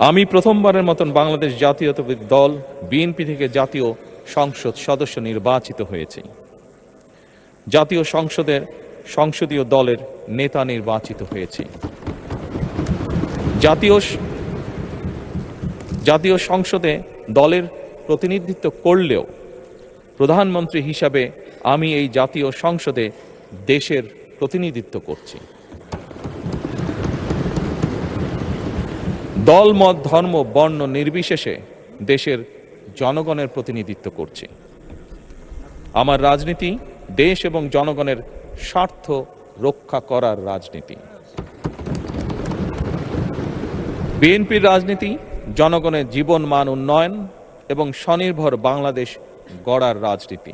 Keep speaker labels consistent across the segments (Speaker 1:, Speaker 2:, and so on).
Speaker 1: আমি প্রথমবারের মতন বাংলাদেশ জাতীয়তাবাদী দল বিএনপি থেকে জাতীয় সংসদ সদস্য নির্বাচিত হয়েছি। জাতীয় সংসদের সংসদীয় দলের নেতা নির্বাচিত হয়েছি। জাতীয় সংসদে দলের প্রতিনিধিত্ব করলেও প্রধানমন্ত্রী হিসাবে আমি এই জাতীয় সংসদে দেশের প্রতিনিধিত্ব করছি। দল, মত, ধর্ম, বর্ণ নির্বিশেষে দেশের জনগণের প্রতিনিধিত্ব করছি। আমার রাজনীতি দেশ এবং জনগণের স্বার্থ রক্ষা করার রাজনীতি। বিএনপির রাজনীতি জনগণের জীবন মান উন্নয়ন এবং স্বনির্ভর বাংলাদেশ গড়ার রাজনীতি।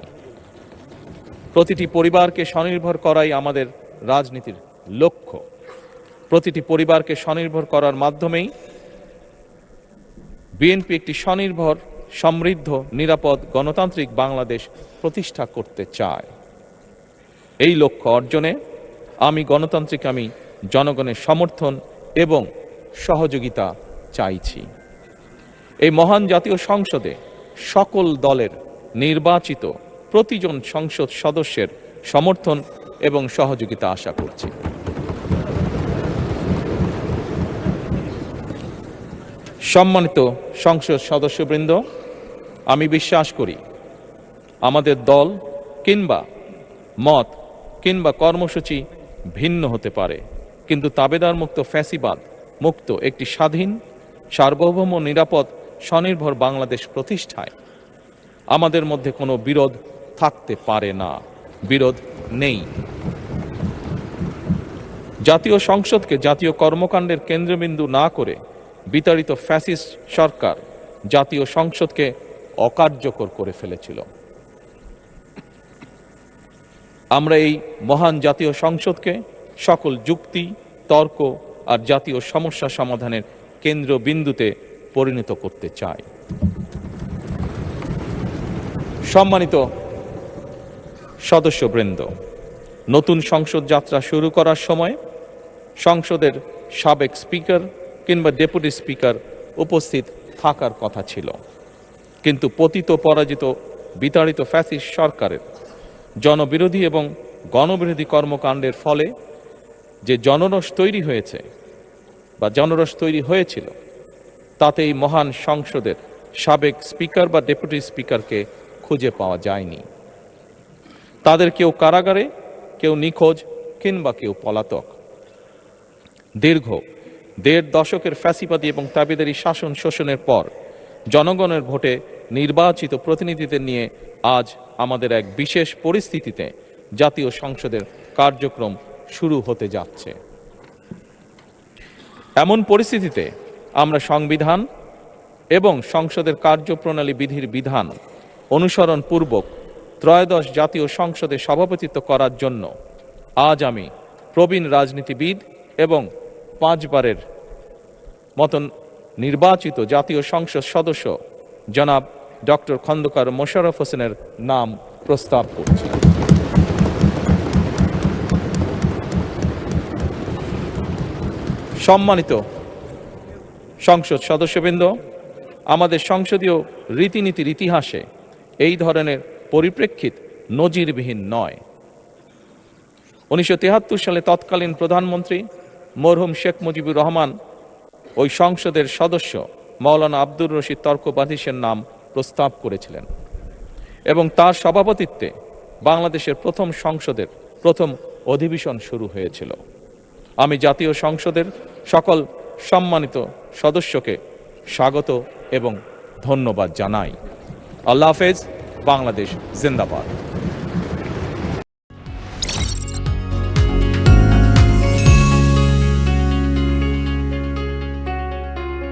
Speaker 1: প্রতিটি পরিবারকে স্বনির্ভর করাই আমাদের রাজনীতির লক্ষ্য। প্রতিটি পরিবারকে স্বনির্ভর করার মাধ্যমেই বিএনপি একটি স্বনির্ভর, সমৃদ্ধ, নিরাপদ, গণতান্ত্রিক বাংলাদেশ প্রতিষ্ঠা করতে চায়। এই লক্ষ্য অর্জনে আমি জনগণের সমর্থন এবং সহযোগিতা চাইছি। এই মহান জাতীয় সংসদে সকল দলের নির্বাচিত প্রতিজন সংসদ সদস্যের সমর্থন এবং সহযোগিতা আশা করছি। সম্মানিত সংসদ সদস্যবৃন্দ, আমি বিশ্বাস করি আমাদের দল কিংবা মত কিংবা কর্মসূচি ভিন্ন হতে পারে, কিন্তু তাবেদার মুক্ত, ফ্যাসিবাদ মুক্ত একটি স্বাধীন, সার্বভৌম, নিরাপদ, স্বনির্ভর বাংলাদেশ প্রতিষ্ঠায় আমাদের মধ্যে কোনো বিরোধ থাকতে পারে না, বিরোধ নেই। জাতীয় সংসদকে জাতীয় কর্মকাণ্ডের কেন্দ্রবিন্দু না করে বিতাড়িত ফ্যাসিস্ট সরকার জাতীয় সংসদকে অকার্যকর করে ফেলেছিল। আমরা এই মহান জাতীয় সংসদকে সকল যুক্তি, তর্ক আর জাতীয় সমস্যা সমাধানের কেন্দ্রবিন্দুতে পরিণত করতে চাই। সম্মানিত সদস্যবৃন্দ, নতুন সংসদ যাত্রা শুরু করার সময় সংসদের সাবেক স্পিকার কিংবা ডেপুটি স্পিকার উপস্থিত থাকার কথা ছিল, কিন্তু পতিত, পরাজিত, বিতাড়িত ফ্যাসিস্ট সরকারের জনবিরোধী এবং গণবিরোধী কর্মকাণ্ডের ফলে যে জনরোষ তৈরি হয়েছিল তাতে এই মহান সংসদের সাবেক স্পিকার বা ডেপুটি স্পিকারকে খুঁজে পাওয়া যায়নি। তাদের কেউ কারাগারে, কেউ নিখোঁজ কিংবা কেউ পলাতক। দীর্ঘ ১.৫ দশকের ফ্যাসিবাদী এবং তাবেদারি শাসন শোষণের পর জনগণের ভোটে নির্বাচিত প্রতিনিধিদের নিয়ে আজ আমাদের এক বিশেষ পরিস্থিতিতে জাতীয় সংসদের কার্যক্রম শুরু হতে যাচ্ছে। এমন পরিস্থিতিতে আমরা সংবিধান এবং সংসদের কার্যপ্রণালী বিধির বিধান অনুসরণ পূর্বক ত্রয়োদশ জাতীয় সংসদে সভাপতিত্ব করার জন্য আজ আমি প্রবীণ রাজনীতিবিদ এবং 5 বারের মতন নির্বাচিত জাতীয় সংসদ সদস্য জনাব ডক্টর খন্দকার মোশাররফ হোসেনের নাম প্রস্তাব করছি। সম্মানিত সংসদ সদস্যবৃন্দ, আমাদের সংসদীয় রীতিনীতির ইতিহাসে এই ধরনের পরিপ্রেক্ষিত নজিরবিহীন নয়। 1973 সালে তৎকালীন প্রধানমন্ত্রী মরহুম শেখ মুজিবুর রহমান ওই সংসদের সদস্য মাওলানা আব্দুর রশিদ তর্কবাধীশের নাম প্রস্তাব করেছিলেন এবং তার সভাপতিত্বে বাংলাদেশের প্রথম সংসদের প্রথম অধিবেশন শুরু হয়েছিল। আমি জাতীয় সংসদের সকল সম্মানিত সদস্যকে স্বাগত এবং ধন্যবাদ জানাই। আল্লাহ হাফেজ। বাংলাদেশ জিন্দাবাদ।